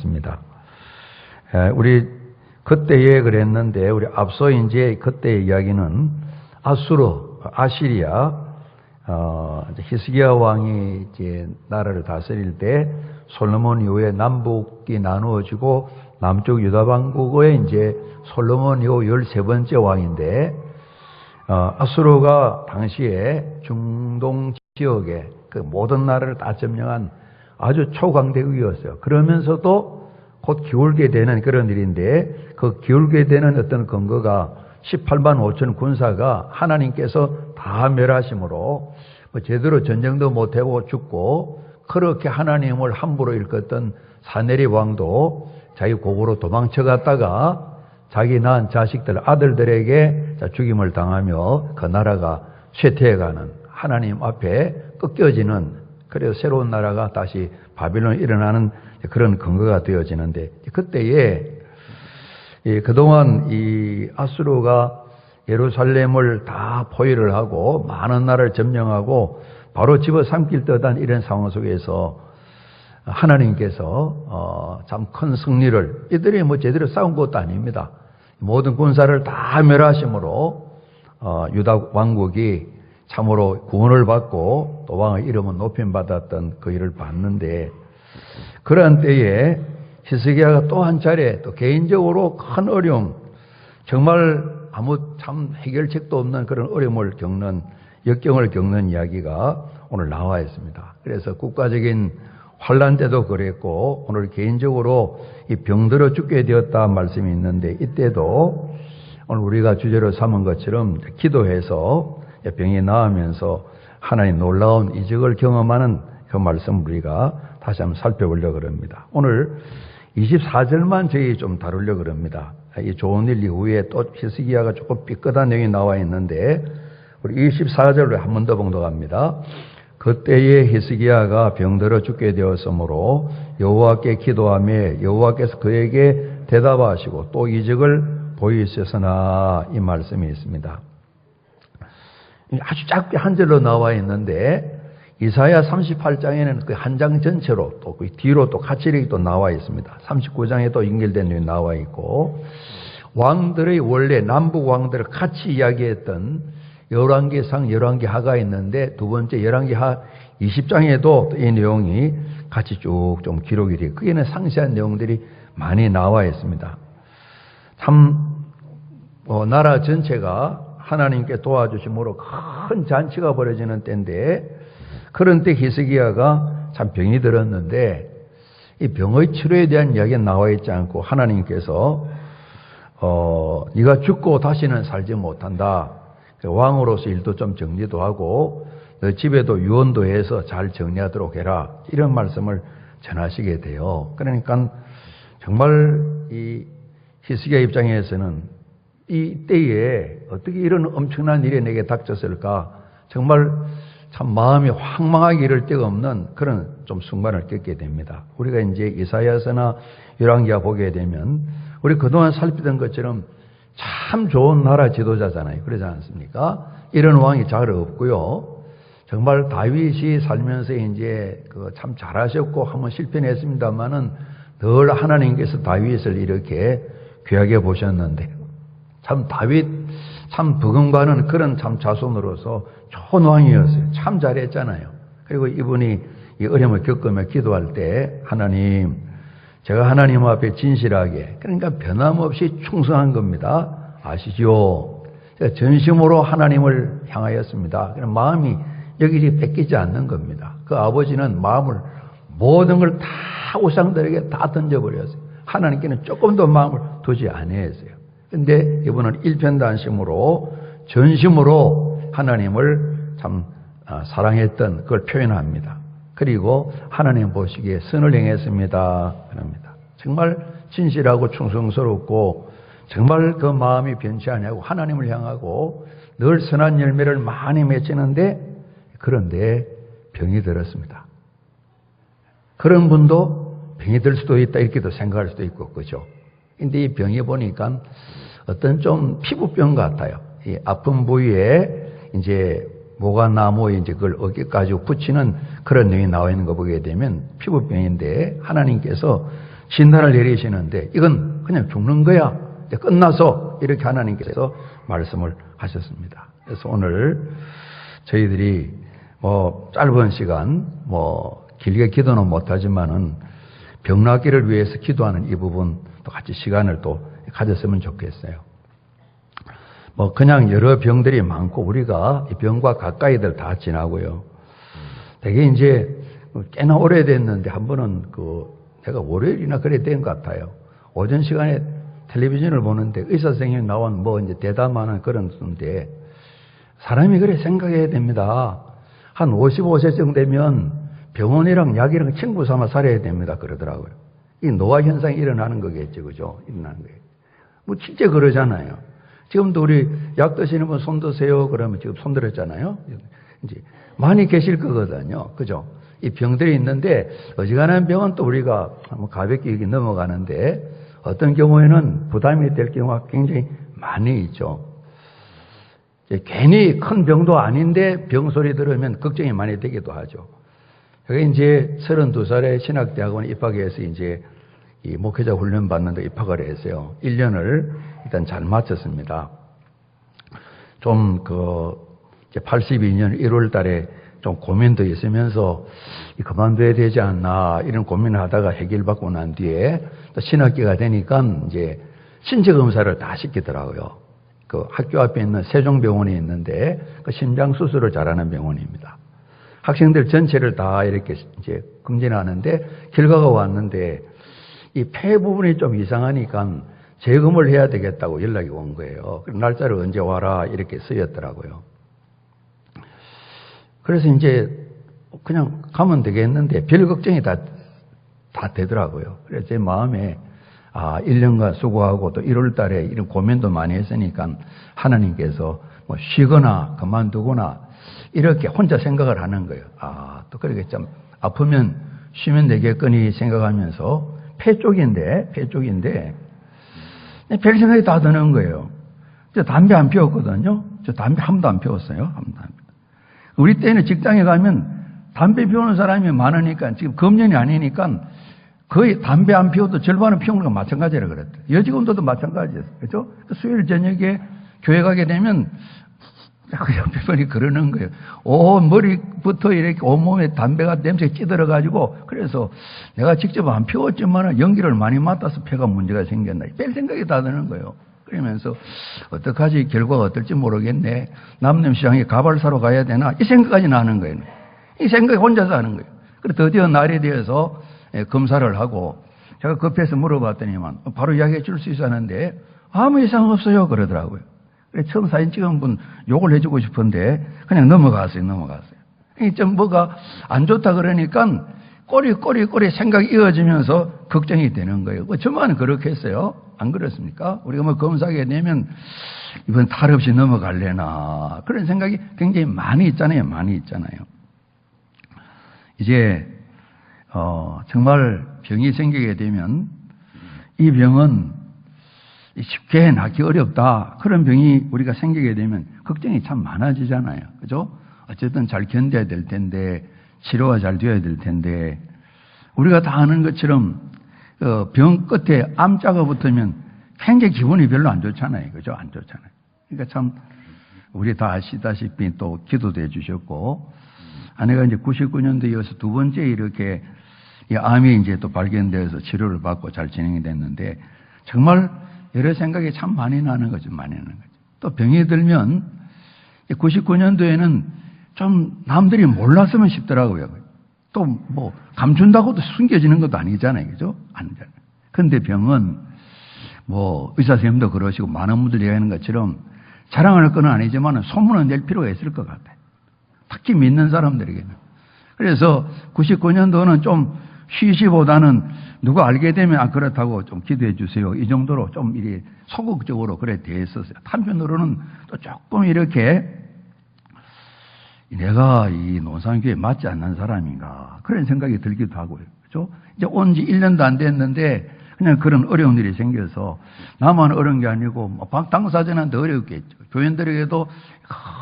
있습니다. 우리 그때에 그랬는데, 우리 앞서 이제 그때의 이야기는 아시리아, 히스기야 왕이 이제 나라를 다스릴 때 솔로몬 이후에 남북이 나누어지고 남쪽 유다 왕국의 이제 솔로몬 이후 13번째 왕인데, 아수르가 당시에 중동 지역의 그 모든 나라를 다 점령한 아주 초강대국이었어요. 그러면서도 곧 기울게 되는 그런 일인데, 그 기울게 되는 어떤 근거가 18만 5천 군사가 하나님께서 다 멸하심으로 제대로 전쟁도 못하고 죽고, 그렇게 하나님을 함부로 일컫던 사내립 왕도 자기 고국으로 도망쳐갔다가 자기 낳은 자식들, 아들들에게 죽임을 당하며 그 나라가 쇠퇴해가는, 하나님 앞에 꺾여지는, 그래서 새로운 나라가 다시 바빌론에 일어나는 그런 근거가 되어지는데, 그때에 그동안 이 아수르가 예루살렘을 다 포위를 하고 많은 나라를 점령하고 바로 집어삼킬 듯한 이런 상황 속에서 하나님께서 참 큰 승리를, 이들이 뭐 제대로 싸운 것도 아닙니다. 모든 군사를 다 멸하심으로 유다 왕국이 참으로 구원을 받고 또 왕의 이름은 높임받았던 그 일을 봤는데, 그러한 때에 히스기야가 또 한 차례 또 개인적으로 큰 어려움, 정말 아무 참 해결책도 없는 그런 어려움을 겪는, 역경을 겪는 이야기가 오늘 나와 있습니다. 그래서 국가적인 환란 때도 그랬고, 오늘 개인적으로 이 병들어 죽게 되었다 말씀이 있는데, 이때도 오늘 우리가 주제로 삼은 것처럼 기도해서 병이 나으면서 하나님 놀라운 이적을 경험하는 그 말씀 우리가 다시 한번 살펴보려고 합니다. 오늘 24절만 저희 좀 다루려고 합니다. 이 좋은 일 이후에 또 히스기야가 조금 삐끗한 내용이 나와 있는데, 우리 24절로 한 번 더 봉독합니다. 그때에 히스기야가 병들어 죽게 되었으므로 여호와께 기도하며 여호와께서 그에게 대답하시고 또 이적을 보이셨으나, 이 말씀이 있습니다. 아주 짧게 한 절로 나와 있는데, 이사야 38장에는 그 한 장 전체로 또 그 뒤로 또 같이 이렇게 또 나와 있습니다. 39장에 또 연결된 내용이 나와 있고, 왕들의 원래 남북 왕들을 같이 이야기했던 열왕기상, 열왕기하가 있는데, 두 번째 열왕기하 20장에도 이 내용이 같이 쭉 좀 기록이 되고, 거기에는 상세한 내용들이 많이 나와 있습니다. 참 나라 전체가 하나님께 도와주심으로 큰 잔치가 벌어지는 때인데, 그런 때 히스기야가 참 병이 들었는데, 이 병의 치료에 대한 이야기는 나와 있지 않고, 하나님께서 네가 죽고 다시는 살지 못한다, 왕으로서 일도 좀 정리도 하고 너 집에도 유언도 해서 잘 정리하도록 해라, 이런 말씀을 전하시게 돼요. 그러니까 정말 이 히스기야 입장에서는 이 때에 어떻게 이런 엄청난 일이 내게 닥쳤을까, 정말 참 마음이 황망하게 이를 데가 없는 그런 좀 순간을 겪게 됩니다. 우리가 이제 이사야서나 열왕기하 보게 되면 우리 그동안 살피던 것처럼 참 좋은 나라 지도자잖아요. 그러지 않습니까? 이런 왕이 잘 없고요. 정말 다윗이 살면서 이제 참 잘하셨고 한번 실패했습니다만은 늘 하나님께서 다윗을 이렇게 귀하게 보셨는데, 참 다윗 참 버금가는 그런 참 자손으로서 좋은 왕이었어요. 참 잘했잖아요. 그리고 이분이 이 어려움을 겪으며 기도할 때, 하나님, 제가 하나님 앞에 진실하게, 그러니까 변함없이 충성한 겁니다. 아시죠? 제가 전심으로 하나님을 향하였습니다. 그런 마음이 여기저기 뺏기지 않는 겁니다. 그 아버지는 마음을 모든 걸 다 우상들에게 다 던져버렸어요. 하나님께는 조금도 마음을 두지 아니했어요. 그런데 이분은 일편단심으로 전심으로 하나님을 참 사랑했던 그걸 표현합니다. 그리고 하나님 보시기에 선을 행했습니다. 그럽니다. 정말 진실하고 충성스럽고 정말 그 마음이 변치 아니하고 하나님을 향하고 늘 선한 열매를 많이 맺히는데, 그런데 병이 들었습니다. 그런 분도 병이 들 수도 있다 이렇게도 생각할 수도 있고, 그죠? 근데 이 병이 보니까 어떤 좀 피부병 같아요. 이 아픈 부위에 이제 모가 나무에 이제 그걸 어깨까지 붙이는 그런 내용이 나와 있는 거 보게 되면 피부병인데, 하나님께서 진단을 내리시는데 이건 그냥 죽는 거야. 이제 끝나서 이렇게 하나님께서 말씀을 하셨습니다. 그래서 오늘 저희들이 뭐 짧은 시간 뭐 길게 기도는 못하지만은 병 낫기를 위해서 기도하는 이 부분 또 같이 시간을 또 가졌으면 좋겠어요. 뭐 그냥 여러 병들이 많고 우리가 이 병과 가까이들 다 지나고요. 되게 이제 꽤나 오래됐는데 한 번은 내가 월요일이나 그래 된 것 같아요. 오전 시간에 텔레비전을 보는데 의사 선생님이 나온 뭐 이제 대담하는 그런 수인데 사람이 그래 생각해야 됩니다. 한 55세 정도 되면 병원이랑 약이랑 친구 삼아 살아야 됩니다. 그러더라고요. 이 노화 현상이 일어나는 거겠죠. 그죠? 일어나는 거예요. 뭐 진짜 그러잖아요. 지금도 우리 약 드시는 분 손 드세요. 그러면 지금 손 들었잖아요. 이제 많이 계실 거거든요. 그죠? 이 병들이 있는데 어지간한 병은 또 우리가 가볍게 여기 넘어가는데 어떤 경우에는 부담이 될 경우가 굉장히 많이 있죠. 괜히 큰 병도 아닌데 병 소리 들으면 걱정이 많이 되기도 하죠. 그게 이제 32살에 신학대학원에 입학해서 이제 이 목회자 훈련 받는데 입학을 했어요. 1년을 일단 잘 마쳤습니다. 좀 이제 82년 1월 달에 좀 고민도 있으면서 그만둬야 되지 않나 이런 고민을 하다가 해결받고 난 뒤에 또 신학기가 되니까 이제 신체 검사를 다 시키더라고요. 그 학교 앞에 있는 세종병원이 있는데 그 심장 수술을 잘하는 병원입니다. 학생들 전체를 다 이렇게 이제 검진하는데 결과가 왔는데 이 폐 부분이 좀 이상하니까 재검을 해야 되겠다고 연락이 온 거예요. 날짜를 언제 와라 이렇게 쓰였더라고요. 그래서 이제 그냥 가면 되겠는데 별 걱정이 다 되더라고요. 그래서 제 마음에 1년간 수고하고 또 1월 달에 이런 고민도 많이 했으니까 하나님께서 뭐 쉬거나 그만두거나 이렇게 혼자 생각을 하는 거예요. 또 그렇게 좀 아프면 쉬면 되겠거니 생각하면서 폐 쪽인데 별 생각이 다 드는 거예요. 저 담배 안 피웠거든요. 저 담배 한 번도 안 피웠어요. 우리 때는 직장에 가면 담배 피우는 사람이 많으니까 지금 금년이 아니니까 거의 담배 안 피워도 절반은 피우는 거 마찬가지라 그랬대요. 여직원들도 마찬가지였어요. 그죠? 수요일 저녁에 교회 가게 되면 그 옆에 분이 그러는 거예요. 머리부터 이렇게 온몸에 담배가 냄새 찌들어가지고 그래서 내가 직접 안 피웠지만 연기를 많이 맡아서 폐가 문제가 생겼나. 뺄 생각이 다 드는 거예요. 그러면서 어떡하지 결과가 어떨지 모르겠네. 남념시장에 가발 사러 가야 되나 이 생각까지 나는 거예요. 이 생각이 혼자서 하는 거예요. 그래서 드디어 날이 되어서 검사를 하고 제가 급해서 물어봤더니만 바로 이야기해 줄 수 있었는데 아무 이상 없어요 그러더라고요. 그래서 처음 사진 찍은 분 욕을 해주고 싶은데 그냥 넘어갔어요. 좀 뭐가 안 좋다 그러니까 꼬리 생각이 이어지면서 걱정이 되는 거예요. 저만 그렇게 했어요. 안 그렇습니까? 우리가 뭐 검사하게 되면 이번 탈 없이 넘어갈래나 그런 생각이 굉장히 많이 있잖아요. 이제 정말 병이 생기게 되면 이 병은 쉽게 낫기 어렵다. 그런 병이 우리가 생기게 되면 걱정이 참 많아지잖아요. 그죠? 어쨌든 잘 견뎌야 될 텐데 치료가 잘 되어야 될 텐데 우리가 다 아는 것처럼 병 끝에 암자가 붙으면 굉장히 기분이 별로 안 좋잖아요. 그죠? 안 좋잖아요. 그러니까 참 우리 다 아시다시피 또 기도도 해주셨고 아내가 이제 99년도에 이어서 두 번째 이렇게 이 암이 이제 또 발견되어서 치료를 받고 잘 진행이 됐는데 정말 여러 생각이 참 많이 나는 거죠. 또 병이 들면 99년도에는 좀 남들이 몰랐으면 싶더라고요. 또 뭐 감춘다고도 숨겨지는 것도 아니잖아요. 그죠? 아니잖아요. 그런데 병은 뭐 의사 선생님도 그러시고 많은 분들이 얘기하는 것처럼 자랑할 건 아니지만 소문은 낼 필요가 있을 것 같아요. 특히 믿는 사람들에게는. 그래서 99년도는 좀 쉬시보다는 누가 알게 되면 그렇다고 좀 기도해 주세요. 이 정도로 좀 이리 소극적으로 그래 대했었어요. 한편으로는 또 조금 이렇게 내가 이 논산교회에 맞지 않는 사람인가 그런 생각이 들기도 하고요. 그죠? 이제 온 지 1년도 안 됐는데 그냥 그런 어려운 일이 생겨서 나만 어려운 게 아니고 당사자한테 어렵겠죠. 교인들에게도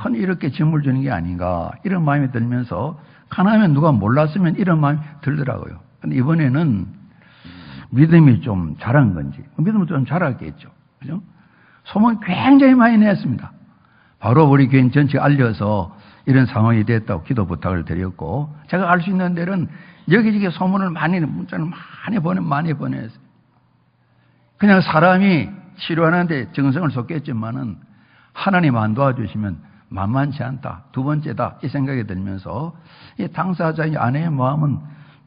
큰 이렇게 짐을 주는 게 아닌가 이런 마음이 들면서 가능하면 누가 몰랐으면 이런 마음이 들더라고요. 근데 이번에는 믿음이 좀 자란 건지, 믿음은 좀 자랐겠죠. 그죠? 소문 굉장히 많이 냈습니다. 바로 우리 교인 전체 알려서 이런 상황이 됐다고 기도 부탁을 드렸고, 제가 알 수 있는 데는 여기저기 소문을 문자를 많이 보냈어요. 그냥 사람이 치료하는데 정성을 쏟겠지만은 하나님 안 도와주시면 만만치 않다, 두 번째다, 이 생각이 들면서 이 당사자의 아내의 마음은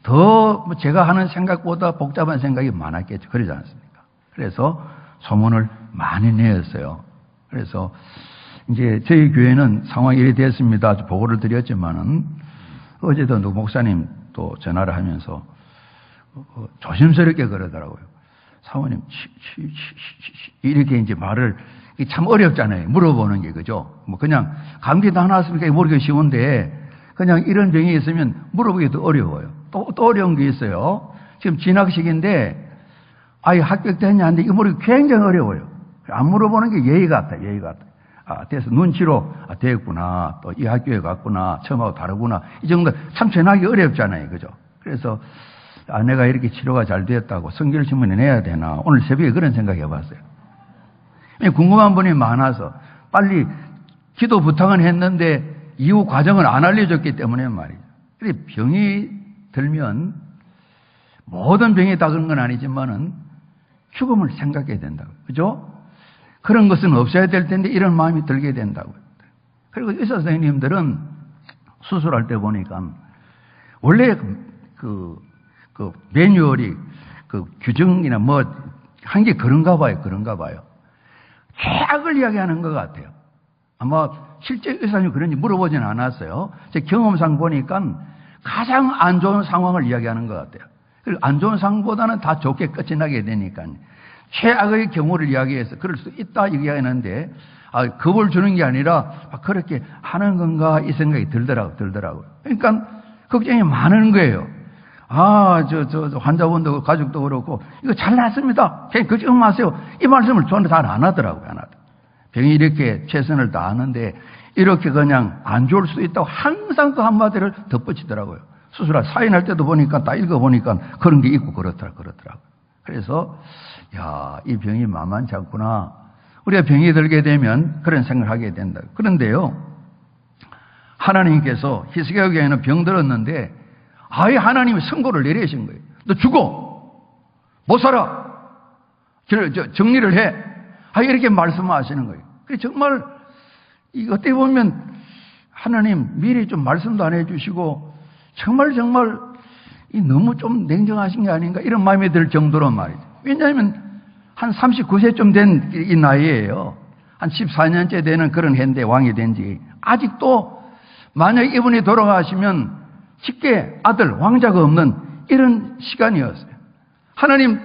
더 제가 하는 생각보다 복잡한 생각이 많았겠죠. 그러지 않습니까? 그래서 소문을 많이 내었어요. 그래서 이제 저희 교회는 상황이 이렇게 됐습니다. 보고를 드렸지만은 어제도 누구 목사님 또 전화를 하면서 조심스럽게 그러더라고요. 사모님, 이렇게 이제 말을, 참 어렵잖아요. 물어보는 게, 그죠? 뭐 그냥 감기도 안 왔으니까 모르기 쉬운데 그냥 이런 병이 있으면 물어보기도 어려워요. 또 어려운 게 있어요. 지금 진학식인데 아이 합격됐냐 하는데 이거 모르기 굉장히 어려워요. 안 물어보는 게 예의 같다, 예의 같다. 돼서 눈치로, 됐구나. 또 이 학교에 갔구나. 처음하고 다르구나. 이 정도 참 전하기 어렵잖아요. 그죠? 그래서 아내가 이렇게 치료가 잘 됐다고 성결신문에 내야 되나. 오늘 새벽에 그런 생각 해봤어요. 궁금한 분이 많아서 빨리 기도 부탁은 했는데 이후 과정을 안 알려줬기 때문에 말이죠. 그런데 병이 들면 모든 병이 다 그런 건 아니지만은 죽음을 생각해야 된다고. 그죠? 그런 것은 없어야 될 텐데 이런 마음이 들게 된다고요. 그리고 의사 선생님들은 수술할 때 보니까 원래 그 매뉴얼이 규정이나 뭐 한 게 그런가 봐요. 최악을 이야기하는 것 같아요. 아마 실제 의사님 그런지 물어보진 않았어요. 제 경험상 보니까 가장 안 좋은 상황을 이야기하는 것 같아요. 그리고 안 좋은 상황보다는 다 좋게 끝이 나게 되니까 최악의 경우를 이야기해서 그럴 수 있다 이야기하는데 겁을 주는 게 아니라 그렇게 하는 건가 이 생각이 들더라고요. 그러니까 걱정이 많은 거예요. 저 환자분도 가족도 그렇고 이거 잘 났습니다. 걱정 마세요. 이 말씀을 저는 잘 안 하더라고요. 병이 이렇게 최선을 다하는데 이렇게 그냥 안 좋을 수도 있다고 항상 그 한마디를 덧붙이더라고요. 수술할 사인할 때도 보니까 다 읽어보니까 그런 게 있고 그렇더라고요. 그래서 이 병이 만만치 않구나. 우리가 병이 들게 되면 그런 생각을 하게 된다. 그런데요, 하나님께서 히스기야 교회는 병 들었는데 아예 하나님이 선고를 내리신 거예요. 너 죽어, 못 살아, 정리를 해. 이렇게 말씀하시는 거예요. 그래서 정말 어떻게 보면 하나님 미리 좀 말씀도 안 해주시고 정말 너무 좀 냉정하신 게 아닌가 이런 마음이 들 정도로 말이죠. 왜냐하면 한 39세쯤 된 이 나이에요. 한 14년째 되는 그런 해인데 왕이 된 지 아직도 만약 이분이 돌아가시면 직계 아들 왕자가 없는 이런 시간이었어요. 하나님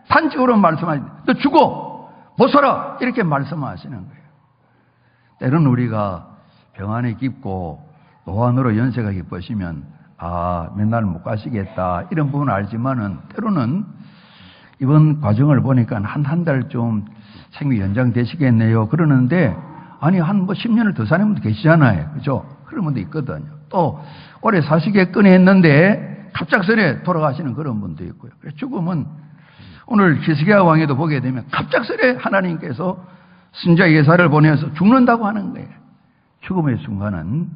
단적으로 말씀하시는데 너 죽어, 못 살아 이렇게 말씀하시는 거예요. 때로는 우리가 병안에 깊고 노안으로 연세가 깊으시면 맨날 못 가시겠다 이런 부분은 알지만은 때로는 이번 과정을 보니까 한 달 좀 생명이 연장되시겠네요 그러는데 한 10년을 더 사는 분도 계시잖아요. 그죠? 그런 분도 있거든요. 또 오래 사시겠거니 했는데 갑작스레 돌아가시는 그런 분도 있고요. 죽음은 오늘 히스기야 왕에도 보게 되면 갑작스레 하나님께서 선지자 예사를 보내서 죽는다고 하는 거예요. 죽음의 순간은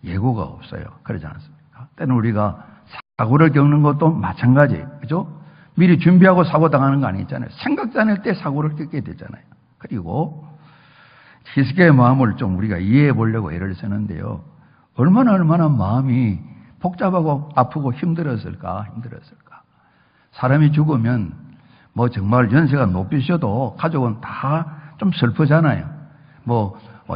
예고가 없어요. 그러지 않습니까? 때는 우리가 사고를 겪는 것도 마찬가지예요. 그죠? 미리 준비하고 사고 당하는 거 아니잖아요. 생각지 않을 때 사고를 겪게 되잖아요. 그리고 히스기야의 마음을 좀 우리가 이해해 보려고 애를 쓰는데요. 얼마나 마음이 복잡하고 아프고 힘들었을까. 사람이 죽으면 뭐 정말 연세가 높으셔도 가족은 다 좀 슬프잖아요.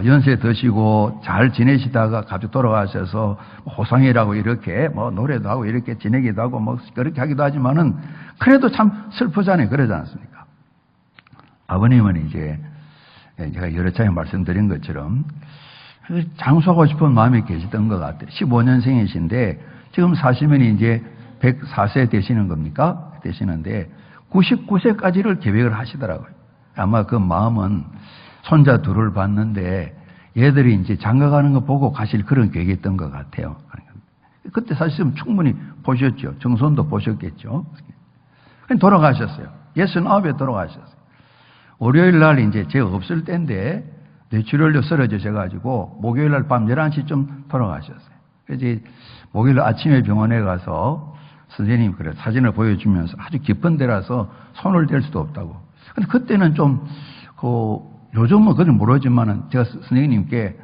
연세 드시고 잘 지내시다가 가족 돌아가셔서 호상이라고 이렇게 노래도 하고 이렇게 지내기도 하고 그렇게 하기도 하지만은 그래도 참 슬프잖아요. 그러지 않습니까? 아버님은 이제 제가 여러 차례 말씀드린 것처럼 장수하고 싶은 마음이 계시던 것 같아요. 15년생이신데 지금 사시면 이제 104세 되시는 겁니까? 되시는데 99세까지를 계획을 하시더라고요. 아마 그 마음은 손자 둘을 봤는데 얘들이 이제 장가가는 거 보고 가실 그런 계획이 있던 것 같아요. 그때 사실은 충분히 보셨죠. 정손도 보셨겠죠. 돌아가셨어요. 69에 돌아가셨어요. 월요일 날 이제 제가 없을 때인데 뇌출혈로 쓰러지셔가지고 목요일 날 밤 11시쯤 돌아가셨어요. 그래서 목요일 아침에 병원에 가서 선생님이 그래 사진을 보여주면서 아주 깊은 데라서 손을 댈 수도 없다고. 근데 그때는 좀, 요즘은 그걸 모르지만은 제가 선생님께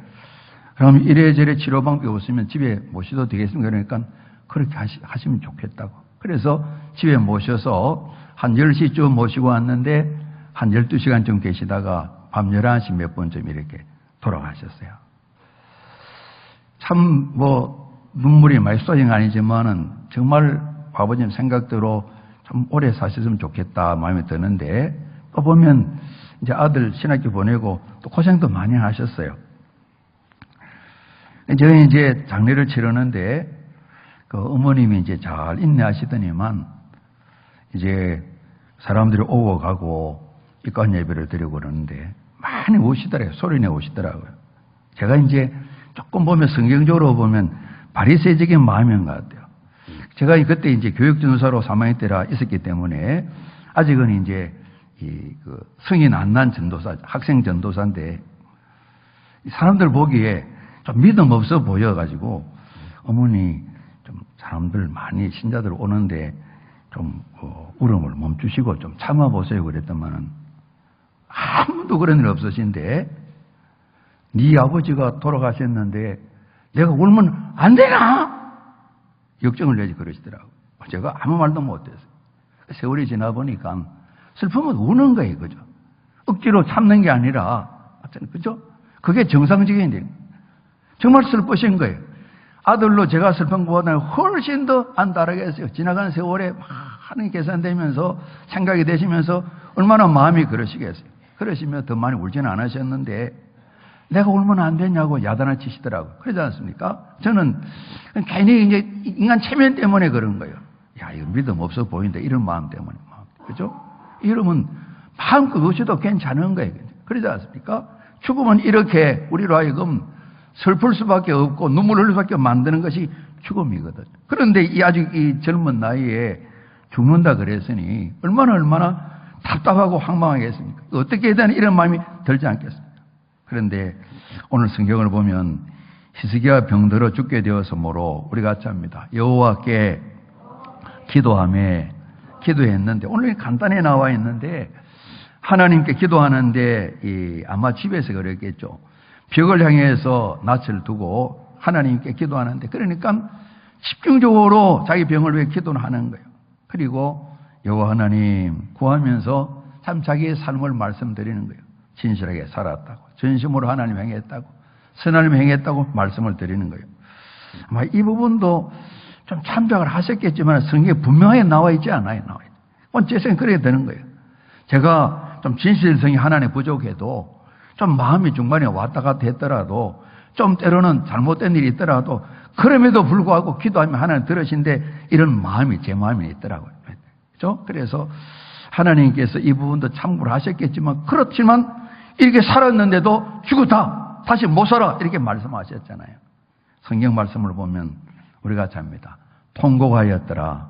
그럼 이래저래 치료 방법이 없으면 집에 모셔도 되겠습니까? 그러니까 그렇게 하시면 좋겠다고. 그래서 집에 모셔서 한 10시쯤 모시고 왔는데 한 12시간쯤 계시다가 밤 11시 몇 번쯤 이렇게 돌아가셨어요. 참 눈물이 많이 쏟아진 건 아니지만은 정말 아버님 생각대로 좀 오래 사셨으면 좋겠다 마음에 드는데 또 보면 이제 아들 신학교 보내고 또 고생도 많이 하셨어요. 저희 이제 장례를 치르는데 그 어머님이 이제 잘 인내하시더니만 이제 사람들이 오고 가고 입관 예배를 드리고 그러는데 많이 오시더라고요. 소리 내 오시더라고요. 제가 이제 조금 보면 성경적으로 보면 바리새적인 마음인 것 같아요. 제가 그때 이제 교육전도사로 3학년 때라 있었기 때문에 아직은 이제 그 성인 안 난 전도사, 학생 전도사인데 사람들 보기에 좀 믿음 없어 보여가지고 어머니 좀 사람들 많이 신자들 오는데 좀 울음을 멈추시고 좀 참아보세요 그랬더만은 아무도 그런 일 없으신데 네 아버지가 돌아가셨는데 내가 울면 안 되나? 역정을 내지 그러시더라고요. 제가 아무 말도 못했어요. 세월이 지나 보니까 슬픔은 우는 거예요. 그죠? 억지로 참는 게 아니라 그죠? 그게 정상적인 일. 정말 슬프신 거예요. 아들로 제가 슬픈 것보다는 훨씬 더 안달하겠어요. 지나간 세월에 많은 계산되면서 생각이 되시면서 얼마나 마음이 그러시겠어요. 그러시면 더 많이 울지는 않으셨는데 내가 울면 안 되냐고 야단을 치시더라고요. 그러지 않습니까? 저는 괜히 이제 인간 체면 때문에 그런 거예요. 야, 이거 믿음 없어 보인다. 이런 마음 때문에. 그죠? 이러면 마음껏 웃어도 괜찮은 거예요. 그러지 않습니까? 죽음은 이렇게 우리로 하여금 슬플 수밖에 없고 눈물 흘릴 수밖에 만드는 것이 죽음이거든. 그런데 아직 이 젊은 나이에 죽는다 그랬으니 얼마나 답답하고 황망하겠습니까? 어떻게 해야 이런 마음이 들지 않겠습니까? 그런데 오늘 성경을 보면 히스기야 병들어 죽게 되어서므로 우리가 같이 합니다. 여호와께 기도했는데 오늘 간단히 나와 있는데 하나님께 기도하는데 아마 집에서 그랬겠죠. 벽을 향해서 낯을 두고 하나님께 기도하는데 그러니까 집중적으로 자기 병을 위해 기도를 하는 거예요. 그리고 여호와 하나님 구하면서 참 자기의 삶을 말씀드리는 거예요. 진실하게 살았다고, 전심으로 하나님 행했다고, 선하님 행했다고 말씀을 드리는 거예요. 아마 이 부분도 좀 참작을 하셨겠지만 성경에 분명하게 나와 있지 않아요. 제 생각에 그래야 되는 거예요. 제가 좀 진실성이 하나님 부족해도 좀 마음이 중간에 왔다 갔다 했더라도 좀 때로는 잘못된 일이 있더라도 그럼에도 불구하고 기도하면 하나님 들으신데 이런 마음이 제 마음에 있더라고요. 그렇죠? 그래서 하나님께서 이 부분도 참고를 하셨겠지만 그렇지만 이렇게 살았는데도 죽었다. 다시 못 살아. 이렇게 말씀하셨잖아요. 성경 말씀을 보면 우리가 잡니다. 통곡하였더라.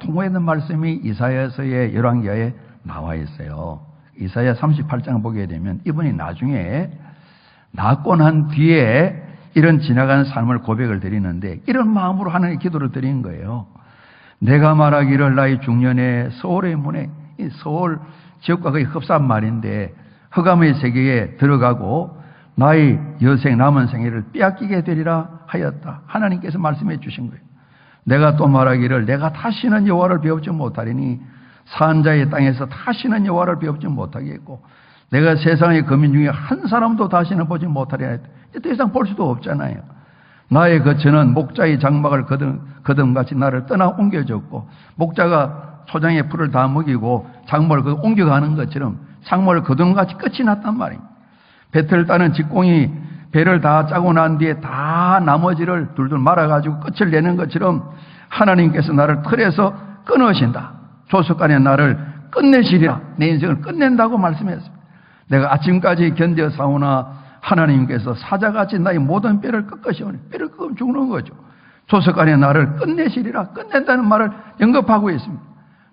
통곡했는 말씀이 이사야서의 열왕기하에 나와 있어요. 이사야 38장 보게 되면 이분이 나중에 낳고 난 뒤에 이런 지나간 삶을 고백을 드리는데 이런 마음으로 하나님 기도를 드린 거예요. 내가 말하기를 나의 중년에 서울의 문에, 이 서울 지역과 거의 흡사한 말인데 흑암의 세계에 들어가고 나의 여생 남은 생애를 빼앗기게 되리라 하였다. 하나님께서 말씀해 주신 거예요. 내가 또 말하기를 내가 다시는 여호와를 배우지 못하리니 산자의 땅에서 다시는 여호와를 배우지 못하겠고 내가 세상의 거민 중에 한 사람도 다시는 보지 못하리라 했다. 더 이상 볼 수도 없잖아요. 나의 거처는 목자의 장막을 거듭같이 나를 떠나 옮겨졌고 목자가 초장에 풀을 다 먹이고 작물을 옮겨가는 것처럼 작물을 거듭같이 끝이 났단 말입니다. 배틀을 따는 직공이 배를 다 짜고 난 뒤에 다 나머지를 둘둘 말아가지고 끝을 내는 것처럼 하나님께서 나를 틀에서 끊으신다. 조석간에 나를 끝내시리라. 내 인생을 끝낸다고 말씀했습니다. 내가 아침까지 견뎌 사오나 하나님께서 사자같이 나의 모든 뼈를 꺾으시오니 뼈를 꺾으면 죽는 거죠. 조석간에 나를 끝내시리라. 끝낸다는 말을 언급하고 있습니다.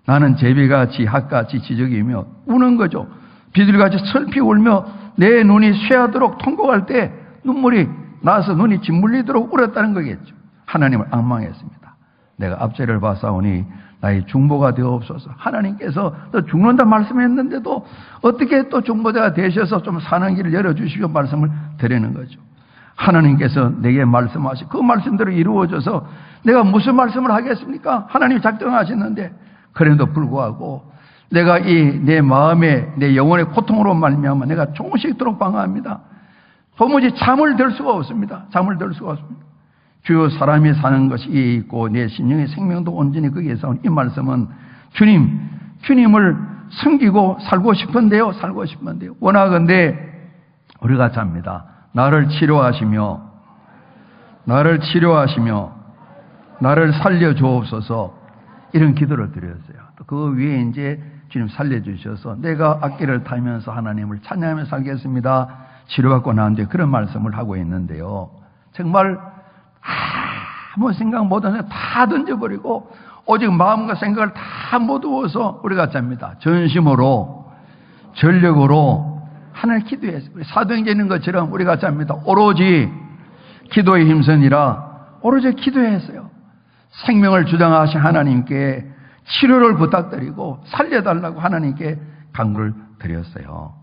나는 제비같이 학같이 지적이며 우는 거죠. 비둘기같이 슬피 울며 내 눈이 쇠하도록 통곡할 때 눈물이 나서 눈이 짓물리도록 울었다는 거겠죠. 하나님을 앙망했습니다. 내가 압제를 받사오니 나의 중보가 되옵소서. 하나님께서 또 죽는다 말씀했는데도 어떻게 또 중보자가 되셔서 좀 사는 길을 열어주시고 말씀을 드리는 거죠. 하나님께서 내게 말씀하시 그 말씀대로 이루어져서 내가 무슨 말씀을 하겠습니까? 하나님이 작정하셨는데 그래도 불구하고 내가 이 내 마음에 내 영혼의 고통으로 말미암아 내가 조금씩 방황합니다. 도무지 잠을 들 수가 없습니다. 잠을 들 수가 없습니다. 주요 사람이 사는 것이 이에 있고 내 신령의 생명도 온전히 거기에서 온 이 말씀은 주님을 섬기고 살고 싶은데요. 원하건대 우리가 잡니다. 나를 치료하시며 나를 살려주옵소서 이런 기도를 드렸어요. 또 그 위에 이제 주님 살려주셔서 내가 악기를 타면서 하나님을 찬양하며 살겠습니다. 치료받고 난 뒤에 그런 말씀을 하고 있는데요. 정말 아무 생각 못하는 다 던져버리고 오직 마음과 생각을 다 모두어서 우리가 잡니다. 전심으로 전력으로 하나님 기도했어요. 사도행전에 있는 것처럼 우리가 잡니다. 오로지 기도에 힘쓰니라 오로지 기도했어요. 생명을 주장하신 하나님께 치료를 부탁드리고 살려달라고 하나님께 간구를 드렸어요.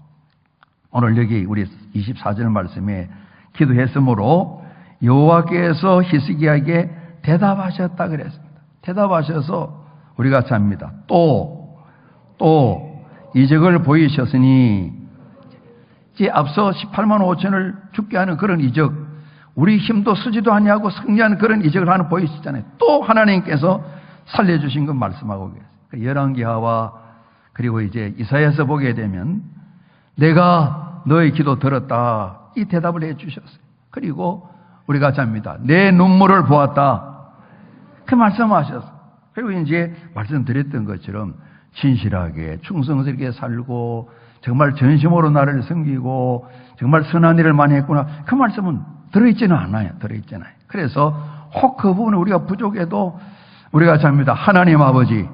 오늘 여기 우리 24절 말씀에 기도했으므로 여호와께서 히스기야에게 대답하셨다 그랬습니다. 대답하셔서 우리가 잡니다. 또 이적을 보이셨으니 이제 앞서 18만 5천을 죽게 하는 그런 이적, 우리 힘도 쓰지도 아니하고 승리하는 그런 이적을 하나 보이시잖아요. 또 하나님께서 살려주신 것 말씀하고 계세요. 열왕기하와 그리고 이제 이사야서 보게 되면 내가 너의 기도 들었다 이 대답을 해주셨어요. 그리고 우리가 잡니다. 내 눈물을 보았다 그 말씀하셨어요. 그리고 이제 말씀드렸던 것처럼 진실하게 충성스럽게 살고 정말 전심으로 나를 섬기고 정말 선한 일을 많이 했구나 그 말씀은 들어있지는 않아요. 그래서 혹 그 부분에 우리가 부족해도 우리가 잡니다. 하나님 아버지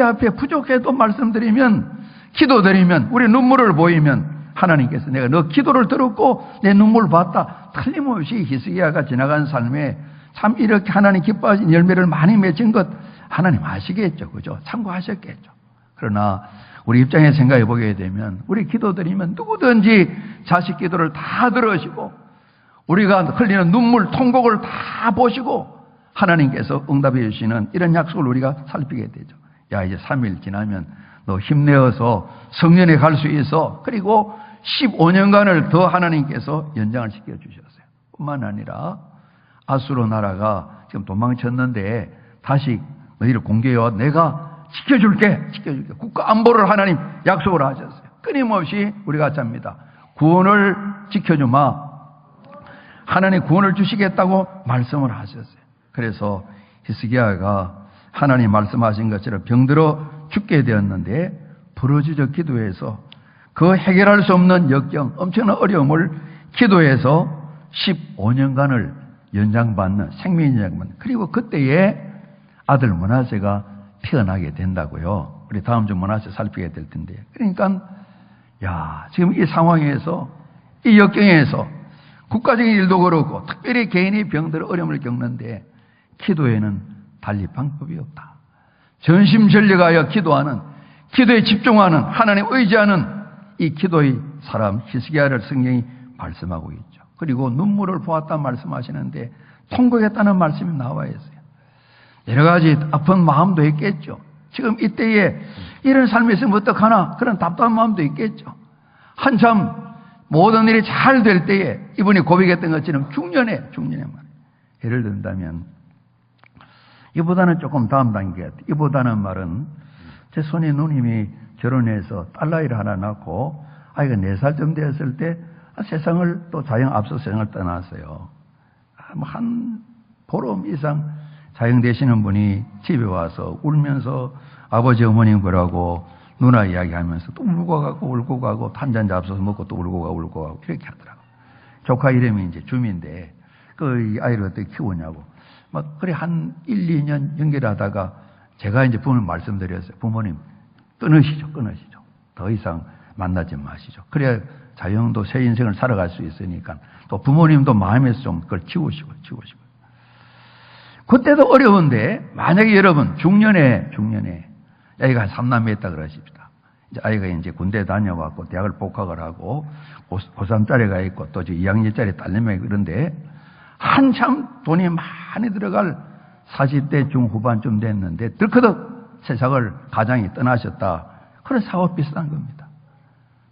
앞에 부족해도 말씀드리면 기도드리면 우리 눈물을 보이면 하나님께서 내가 너 기도를 들었고 내 눈물을 봤다. 틀림없이 히스기야가 지나간 삶에 참 이렇게 하나님 기뻐하신 열매를 많이 맺은 것 하나님 아시겠죠. 그죠? 참고하셨겠죠. 그러나 우리 입장에 생각해 보게 되면 우리 기도드리면 누구든지 자식 기도를 다 들으시고 우리가 흘리는 눈물, 통곡을 다 보시고 하나님께서 응답해 주시는 이런 약속을 우리가 살피게 되죠. 야, 이제 3일 지나면 너 힘내어서 성년에 갈 수 있어. 그리고 15년간을 더 하나님께서 연장을 시켜주셨어요. 뿐만 아니라 아수르 나라가 지금 도망쳤는데 다시 너희를 공개해와 내가 지켜줄게. 국가 안보를 하나님 약속을 하셨어요. 끊임없이 우리가 잡니다. 구원을 지켜주마. 하나님 구원을 주시겠다고 말씀을 하셨어요. 그래서 히스기야가 하나님 말씀하신 것처럼 병들어 죽게 되었는데 부르짖어 기도해서 그 해결할 수 없는 역경, 엄청난 어려움을 기도해서 15년간을 연장받는 생명 연장받는 그리고 그때에 아들 므낫세가 태어나게 된다고요. 우리 다음 주 므낫세 살피게 될 텐데 그러니까 지금 이 상황에서 이 역경에서 국가적인 일도 그렇고 특별히 개인이 병들어 어려움을 겪는데 기도에는 달리 방법이 없다. 전심전력하여 기도하는 기도에 집중하는 하나님 의지하는 이 기도의 사람 히스기야를 성경이 말씀하고 있죠. 그리고 눈물을 보았다 말씀하시는데 통곡했다는 말씀이 나와 있어요. 여러 가지 아픈 마음도 있겠죠. 지금 이때에 이런 삶이 있으면 어떡하나 그런 답답한 마음도 있겠죠. 한참 모든 일이 잘 될 때에 이분이 고백했던 것처럼 중년에 말이에요. 예를 든다면 이보다는 조금 다음 단계 같아요. 이보다는 말은 제 손이 누님이 결혼해서 딸아이를 하나 낳고 아이가 4살쯤 되었을 때 세상을 또 자영 앞서 세상을 떠났어요. 한 보름 이상 자영 되시는 분이 집에 와서 울면서 아버지 어머니 보라고 누나 이야기하면서 또 울고 가고 한잔 잡숴서 먹고 또 울고 가고 이렇게 하더라고요. 조카 이름이 이제 주미인데 그 아이를 어떻게 키우냐고 막 그래 한 1, 2년 연결하다가 제가 이제 부모님 말씀드렸어요. 부모님 끊으시죠. 더 이상 만나지 마시죠. 그래야 자영도 새 인생을 살아갈 수 있으니까. 또 부모님도 마음에서 좀 그걸 지우시고. 그때도 어려운데 만약에 여러분 중년에 아이가 한 3남매 있다 그러십시다. 이제 아이가 이제 군대 다녀왔고 대학을 복학을 하고 고3짜리가 있고 또 2학년짜리 딸내미가 그런데 한참 돈이 많이 들어갈 40대 중후반쯤 됐는데 들커덕 세상을 가장이 떠나셨다. 그런 사고 비슷한 겁니다.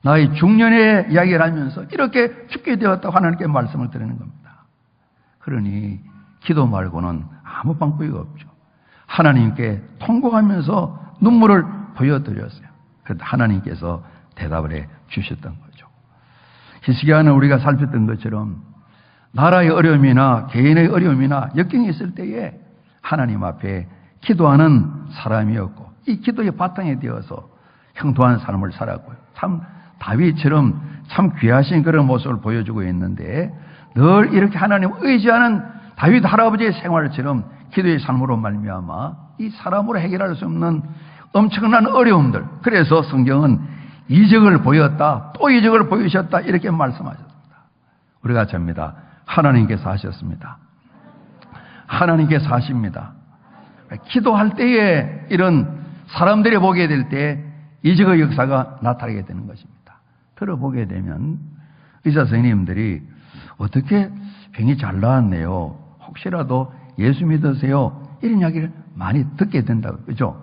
나의 중년의 이야기를 하면서 이렇게 죽게 되었다고 하나님께 말씀을 드리는 겁니다. 그러니 기도 말고는 아무 방법이 없죠. 하나님께 통곡하면서 눈물을 보여드렸어요. 그런데 하나님께서 대답을 해 주셨던 거죠. 히스기야는 우리가 살폈던 것처럼 나라의 어려움이나 개인의 어려움이나 역경이 있을 때에 하나님 앞에 기도하는 사람이었고 이 기도의 바탕에 되어서 형통한 삶을 살았고요. 참 다윗처럼 참 귀하신 그런 모습을 보여주고 있는데 늘 이렇게 하나님 의지하는 다윗 할아버지의 생활처럼 기도의 삶으로 말미암아 이 사람으로 해결할 수 없는 엄청난 어려움들, 그래서 성경은 이적을 보였다, 또 이적을 보이셨다 이렇게 말씀하셨습니다. 우리가 접니다. 하나님께서 하셨습니다. 하나님께서 하십니다. 기도할 때에 이런 사람들이 보게 될 때 이적의 역사가 나타나게 되는 것입니다. 들어보게 되면 의사 선생님들이 어떻게 병이 잘 나았네요. 혹시라도 예수 믿으세요. 이런 이야기를 많이 듣게 된다고. 그죠?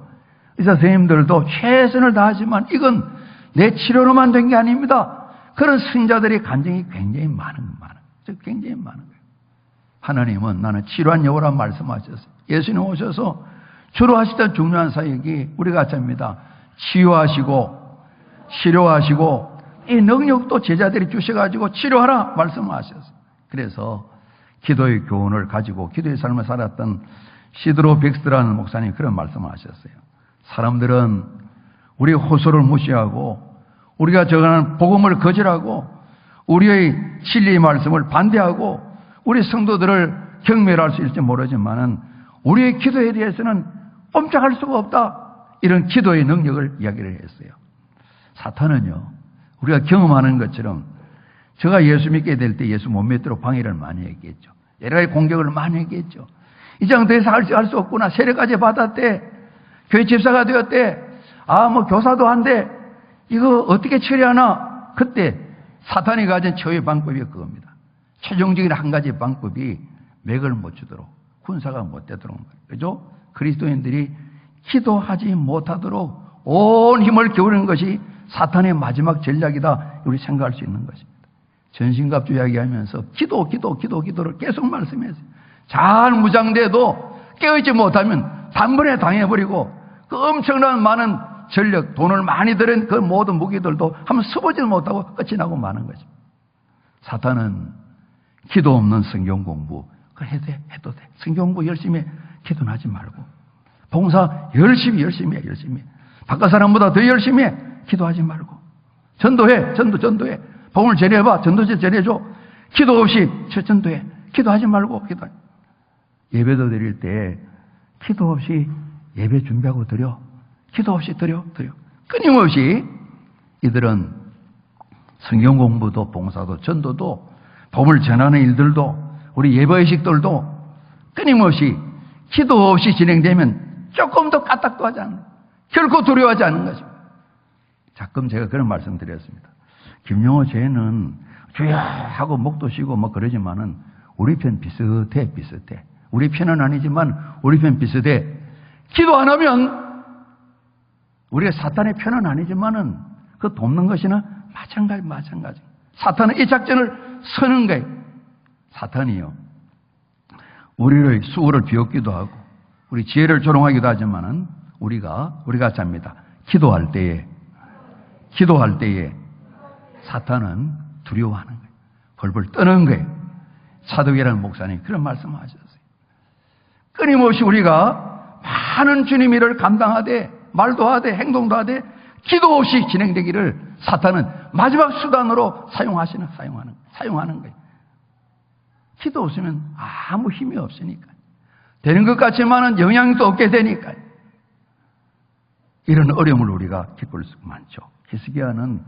의사 선생님들도 최선을 다하지만 이건 내 치료로만 된 게 아닙니다. 그런 승자들의 간증이 굉장히 많은 거예요. 하나님은 나는 치료한 여호라 말씀하셨어요. 예수님 오셔서 주로 하시던 중요한 사역이 우리가 합니다. 치유하시고 치료하시고 이 능력도 제자들이 주셔가지고 치료하라 말씀하셨어요. 그래서 기도의 교훈을 가지고 기도의 삶을 살았던 시드로 벡스라는 목사님이 그런 말씀을 하셨어요. 사람들은 우리의 호소를 무시하고 우리가 전하는 복음을 거절하고 우리의 진리의 말씀을 반대하고 우리 성도들을 경멸할 수 있을지 모르지만은 우리의 기도에 대해서는 꼼짝할 수가 없다. 이런 기도의 능력을 이야기를 했어요. 사탄은요, 우리가 경험하는 것처럼 제가 예수 믿게 될 때 예수 못 믿도록 방해를 많이 했겠죠. 여러 가지 공격을 많이 했겠죠. 이 정도 더 이상 할 수 없구나. 세례까지 받았대. 교회 집사가 되었대. 교사도 한대. 이거 어떻게 처리하나? 그때 사탄이 가진 최후의 방법이 그겁니다. 최종적인 한 가지 방법이 맥을 못 주도록, 군사가 못 되도록. 그죠? 그리스도인들이 기도하지 못하도록 온 힘을 기울이는 것이 사탄의 마지막 전략이다. 우리 생각할 수 있는 것입니다. 전신갑주 이야기하면서 기도를 계속 말씀했어요. 잘 무장돼도 깨어있지 못하면 단번에 당해버리고 그 엄청난 많은 전력, 돈을 많이 들인 그 모든 무기들도 한번 써보지 못하고 끝이 나고 마는 거죠. 사탄은 기도 없는 성경 공부, 그걸 해도 돼. 성경 공부 열심히 해. 기도는 하지 말고. 봉사 열심히 해. 바깥 사람보다 더 열심히 해. 기도하지 말고. 전도해. 복음을 전해봐. 전도제 전해줘. 기도 없이 전도해. 기도하지 말고. 예배도 드릴 때 기도 없이 예배 준비하고 드려. 기도 없이 드려. 끊임없이 이들은 성경 공부도 봉사도 전도도 복음을 전하는 일들도 우리 예배의식들도 끊임없이 기도 없이 진행되면 조금도 까딱도 하지 않는, 결코 두려워하지 않는 것입니다. 가끔 제가 그런 말씀 드렸습니다. 김용호 쟤는 주야 하고 목도 쉬고 그러지만은 우리 편 비슷해. 우리 편은 아니지만 우리 편 비슷해. 기도 안 하면 우리가 사탄의 편은 아니지만은 그 돕는 것이나 마찬가지. 사탄은 이 작전을 서는 거예요. 사탄이요, 우리의 수고를 비웃기도 하고 우리 지혜를 조롱하기도 하지만은 우리가 잡니다. 기도할 때에 사탄은 두려워하는 거예요. 벌벌 떠는 거예요. 사도계라는 목사님 그런 말씀을 하셨어요. 끊임없이 우리가 많은 주님 일을 감당하되 말도 하되 행동도 하되 기도 없이 진행되기를 사탄은 마지막 수단으로 사용하는 거예요. 기도 없으면 아무 힘이 없으니까. 되는 것 같지만은 영향도 없게 되니까요. 이런 어려움을 우리가 겪을 수 많죠. 히스기야는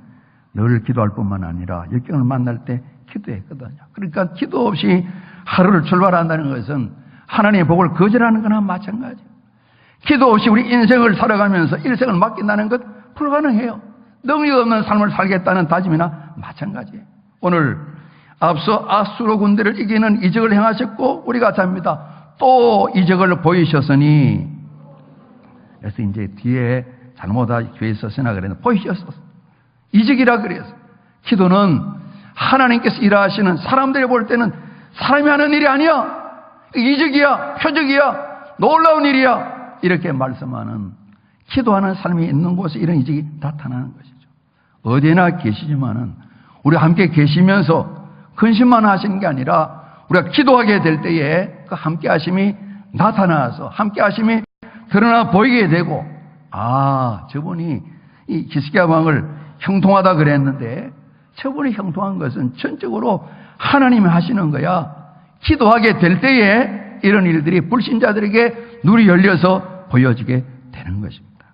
늘 기도할 뿐만 아니라 역경을 만날 때 기도했거든요. 그러니까 기도 없이 하루를 출발한다는 것은 하나님의 복을 거절하는 거나 마찬가지예요. 기도 없이 우리 인생을 살아가면서 일생을 맡긴다는 것 불가능해요. 능력 없는 삶을 살겠다는 다짐이나 마찬가지예요. 오늘 앞서 아수르 군대를 이기는 이적을 행하셨고 우리가 잡니다. 또 이적을 보이셨으니, 그래서 이제 뒤에 잘못하 교회에 썼으나 그랬는데 보이셨어. 이적이라 그랬어. 기도는 하나님께서 일하시는, 사람들이 볼 때는 사람이 하는 일이 아니야. 이적이야, 표적이야, 놀라운 일이야. 이렇게 말씀하는, 기도하는 삶이 있는 곳에 이런 이적이 나타나는 것이죠. 어디나 계시지만은 우리가 함께 계시면서 근심만 하시는 게 아니라 우리가 기도하게 될 때에 그 함께 하심이 나타나서 함께 하심이 드러나 보이게 되고, 아, 저분이 이 히스기야 왕을 형통하다 그랬는데 저분이 형통한 것은 전적으로 하나님이 하시는 거야. 기도하게 될 때에 이런 일들이 불신자들에게 눈이 열려서 보여지게 되는 것입니다.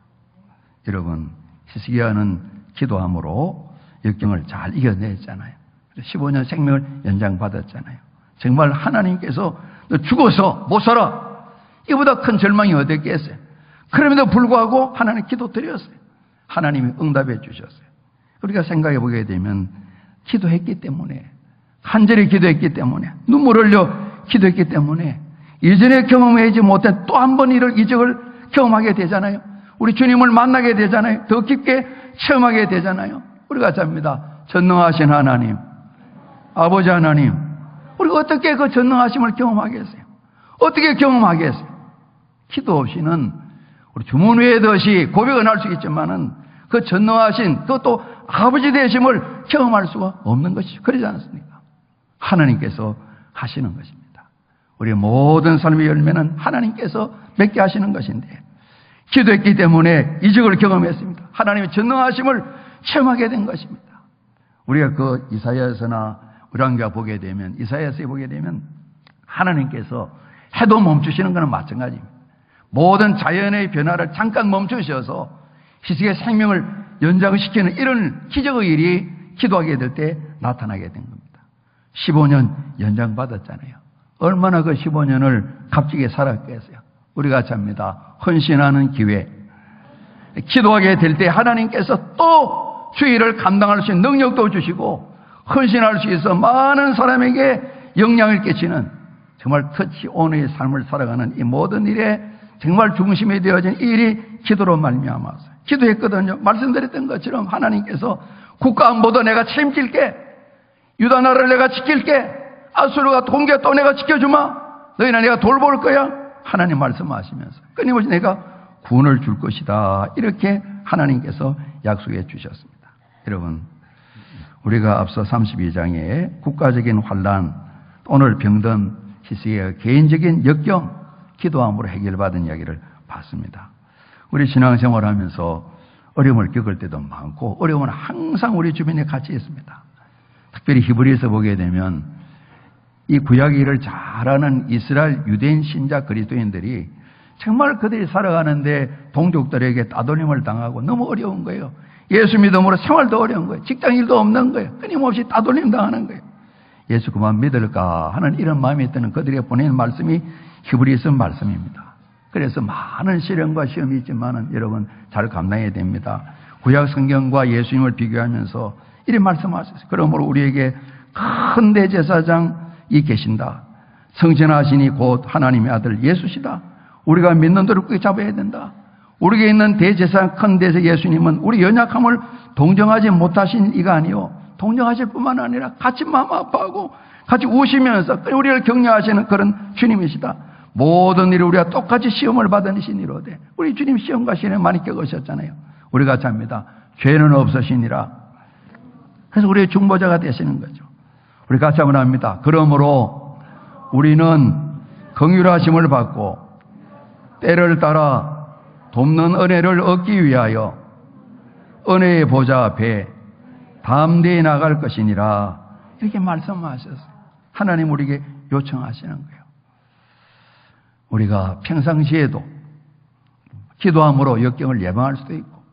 여러분, 히스기야는 기도함으로 역경을 잘 이겨냈잖아요. 15년 생명을 연장받았잖아요. 정말 하나님께서 너 죽어서 못 살아, 이보다 큰 절망이 어디 있겠어요. 그럼에도 불구하고 하나님 기도 드렸어요. 하나님이 응답해 주셨어요. 우리가 생각해 보게 되면 기도했기 때문에, 간절히 기도했기 때문에, 눈물 흘려 기도했기 때문에 이전에 경험하지 못한 또 한 번 이런 이적을 경험하게 되잖아요. 우리 주님을 만나게 되잖아요. 더 깊게 체험하게 되잖아요. 우리가 잡니다. 전능하신 하나님, 아버지 하나님, 우리가 어떻게 그 전능하심을 경험하겠어요? 어떻게 경험하겠어요? 기도 없이는 우리 주문 외의 듯이 고백은 할 수 있지만은 그 전능하신 그것도 아버지 되심을 경험할 수가 없는 것이죠. 그러지 않습니까? 하나님께서 하시는 것입니다. 우리의 모든 삶의 열매는 하나님께서 맺게 하시는 것인데, 기도했기 때문에 이적을 경험했습니다. 하나님의 전능하심을 체험하게 된 것입니다. 우리가 그 이사야서나 우리가 보게 되면, 이사야서에 보게 되면 하나님께서 해도 멈추시는 것은 마찬가지입니다. 모든 자연의 변화를 잠깐 멈추셔서 히스기야의 생명을 연장시키는 이런 기적의 일이 기도하게 될 때 나타나게 된 겁니다. 15년 연장받았잖아요. 얼마나 그 15년을 값지게 살았겠어요. 우리가 잡니다. 헌신하는 기회. 기도하게 될 때 하나님께서 또 주의를 감당할 수 있는 능력도 주시고 헌신할 수 있어 많은 사람에게 영향을 끼치는 정말 터치 온의 삶을 살아가는 이 모든 일에 정말 중심이 되어진 이 일이 기도로 말미암아서 기도했거든요. 말씀드렸던 것처럼 하나님께서 국가 안보도 내가 책임질게, 유다 나라를 내가 지킬게, 아수르가 동계 또 내가 지켜주마, 너희는 내가 돌볼 거야, 하나님 말씀하시면서 끊임없이 내가 구원을 줄 것이다, 이렇게 하나님께서 약속해 주셨습니다. 여러분, 우리가 앞서 32장에 국가적인 환난, 오늘 병든 히스기야의 개인적인 역경, 기도함으로 해결받은 이야기를 봤습니다. 우리 신앙생활 하면서 어려움을 겪을 때도 많고 어려움은 항상 우리 주변에 같이 있습니다. 특별히 히브리서 보게 되면 이 구약 일을 잘하는 이스라엘 유대인 신자 그리스도인들이 정말 그들이 살아가는데 동족들에게 따돌림을 당하고 너무 어려운 거예요. 예수 믿음으로 생활도 어려운 거예요. 직장일도 없는 거예요. 끊임없이 따돌림 당하는 거예요. 예수 그만 믿을까 하는 이런 마음이 드는 그들에게 보내는 말씀이 히브리서 말씀입니다. 그래서 많은 시련과 시험이 있지만은 여러분 잘 감당해야 됩니다. 구약 성경과 예수님을 비교하면서 이렇게 말씀하셨어요. 그러므로 우리에게 큰 대제사장이 계신다. 성전하시니 곧 하나님의 아들 예수시다. 우리가 믿는 대로 끄게 잡아야 된다. 우리에게 있는 대제사장 큰 대제 예수님은 우리 연약함을 동정하지 못하신 이가 아니요, 동정하실 뿐만 아니라 같이 마음 아파하고 같이 우시면서 우리를 격려하시는 그런 주님이시다. 모든 일을 우리가 똑같이 시험을 받으신 이로되, 우리 주님 시험과 시련을 많이 겪으셨잖아요. 우리가 잡니다. 죄는 없으시니라. 그래서 우리의 중보자가 되시는 거죠. 우리 같이 한번 합니다. 그러므로 우리는 긍휼하심을 받고 때를 따라 돕는 은혜를 얻기 위하여 은혜의 보좌 앞에 담대히 나갈 것이니라, 이렇게 말씀하셨어요. 하나님 우리에게 요청하시는 거예요. 우리가 평상시에도 기도함으로 역경을 예방할 수도 있고,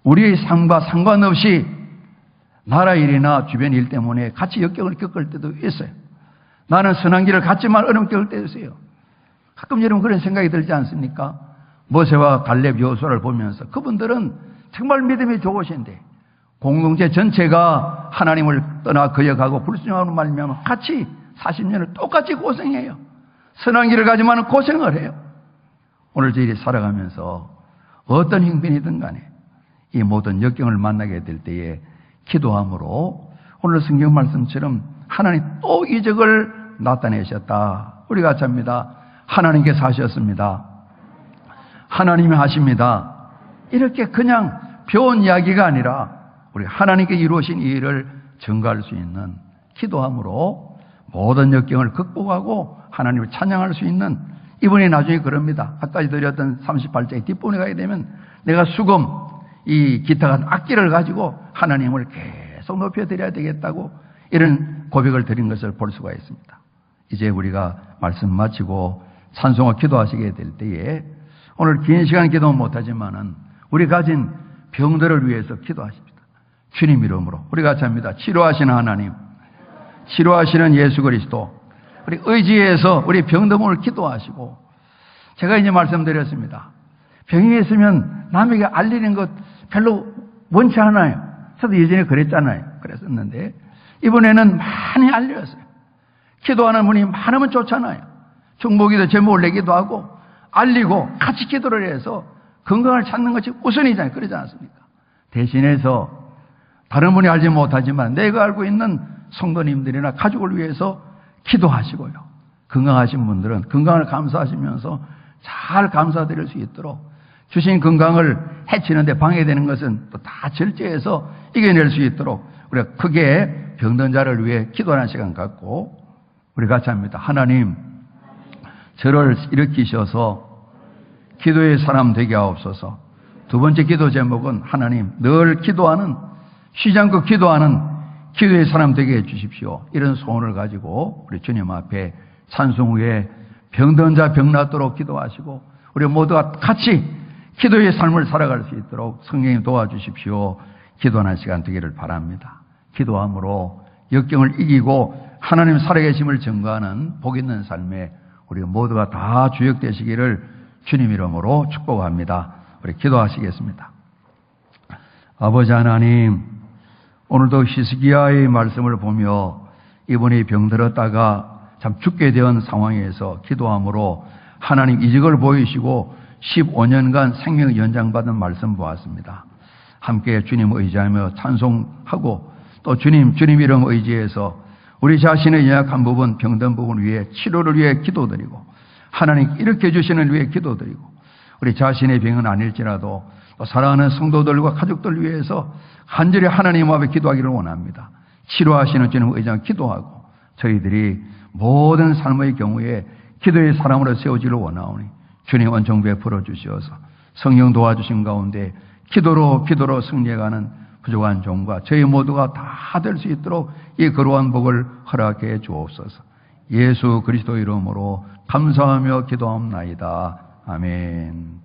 우리의 삶과 상관없이 나라 일이나 주변 일 때문에 같이 역경을 겪을 때도 있어요. 나는 선한 길을 갔지만 어려움 겪을 때도 있어요. 가끔 여러분 그런 생각이 들지 않습니까? 모세와 갈렙, 여호수아를 보면서 그분들은 정말 믿음이 좋으신데 공동체 전체가 하나님을 떠나 거역하고 불순종하는 말이면 같이 40년을 똑같이 고생해요. 선한 길을 가지만 고생을 해요. 오늘 저희들이 살아가면서 어떤 형편이든 간에 이 모든 역경을 만나게 될 때에 기도함으로 오늘 성경 말씀처럼 하나님 또 이적을 나타내셨다. 우리가 같이 합니다. 하나님께서 하셨습니다. 하나님이 하십니다. 이렇게 그냥 배운 이야기가 아니라 우리 하나님께 이루어진 이 일을 증거할 수 있는 기도함으로 모든 역경을 극복하고 하나님을 찬양할 수 있는, 이분이 나중에 그럽니다. 아까 드렸던 38장의 뒷부분에 가게 되면 내가 수금, 이 기타 같은 악기를 가지고 하나님을 계속 높여드려야 되겠다고 이런 고백을 드린 것을 볼 수가 있습니다. 이제 우리가 말씀 마치고 찬송과 기도하시게 될 때에 오늘 긴 시간 기도는 못하지만은 우리 가진 병들을 위해서 기도하십니다. 주님 이름으로 우리 같이 합니다. 치료하시는 하나님, 치료하시는 예수 그리스도, 우리 의지해서 우리 병들을 기도하시고, 제가 이제 말씀드렸습니다. 병이 있으면 남에게 알리는 것 별로 원치 않아요. 저도 예전에 그랬잖아요. 그랬었는데 이번에는 많이 알렸어요. 기도하는 분이 많으면 좋잖아요. 중보기도 제목을 내기도 하고 알리고 같이 기도를 해서 건강을 찾는 것이 우선이잖아요. 그러지 않습니까? 대신해서 다른 분이 알지 못하지만 내가 알고 있는 성도님들이나 가족을 위해서 기도하시고요. 건강하신 분들은 건강을 감사하시면서 잘 감사드릴 수 있도록, 주신 건강을 해치는데 방해되는 것은 또 다 절제해서 이겨낼 수 있도록 우리가 크게 병든 자를 위해 기도하는 시간 갖고 우리 같이 합니다. 하나님, 저를 일으키셔서 기도의 사람 되게 하옵소서. 두 번째 기도 제목은 하나님, 늘 기도하는, 쉬지 않고 기도하는 기도의 사람 되게 해 주십시오. 이런 소원을 가지고 우리 주님 앞에 찬송 후에 병든 자 병 낫도록 기도하시고 우리 모두가 같이 기도의 삶을 살아갈 수 있도록 성령님 도와주십시오. 기도하는 시간 되기를 바랍니다. 기도함으로 역경을 이기고 하나님 살아계심을 증거하는 복 있는 삶에 우리 모두가 다 주역되시기를 주님 이름으로 축복합니다. 우리 기도하시겠습니다. 아버지 하나님, 오늘도 히스기야의 말씀을 보며 이분이 병들었다가 참 죽게 된 상황에서 기도함으로 하나님 이적을 보이시고 15년간 생명 연장받은 말씀 보았습니다. 함께 주님 의지하며 찬송하고 또 주님 이름 의지해서 우리 자신의 연약한 부분, 병든 부분 위에 치료를 위해 기도드리고 하나님 일으켜 주시는 위해 기도드리고 우리 자신의 병은 아닐지라도 또 사랑하는 성도들과 가족들 위해서 간절히 하나님 앞에 기도하기를 원합니다. 치료하시는 주님 의지하며 기도하고 저희들이 모든 삶의 경우에 기도의 사람으로 세워지기를 원하오니 주님 은총 베풀어 주시어서 성령 도와주신 가운데 기도로 승리해가는 부족한 종과 저희 모두가 다 될 수 있도록 이 거룩한 복을 허락해 주옵소서. 예수 그리스도 이름으로 감사하며 기도합나이다. 아멘.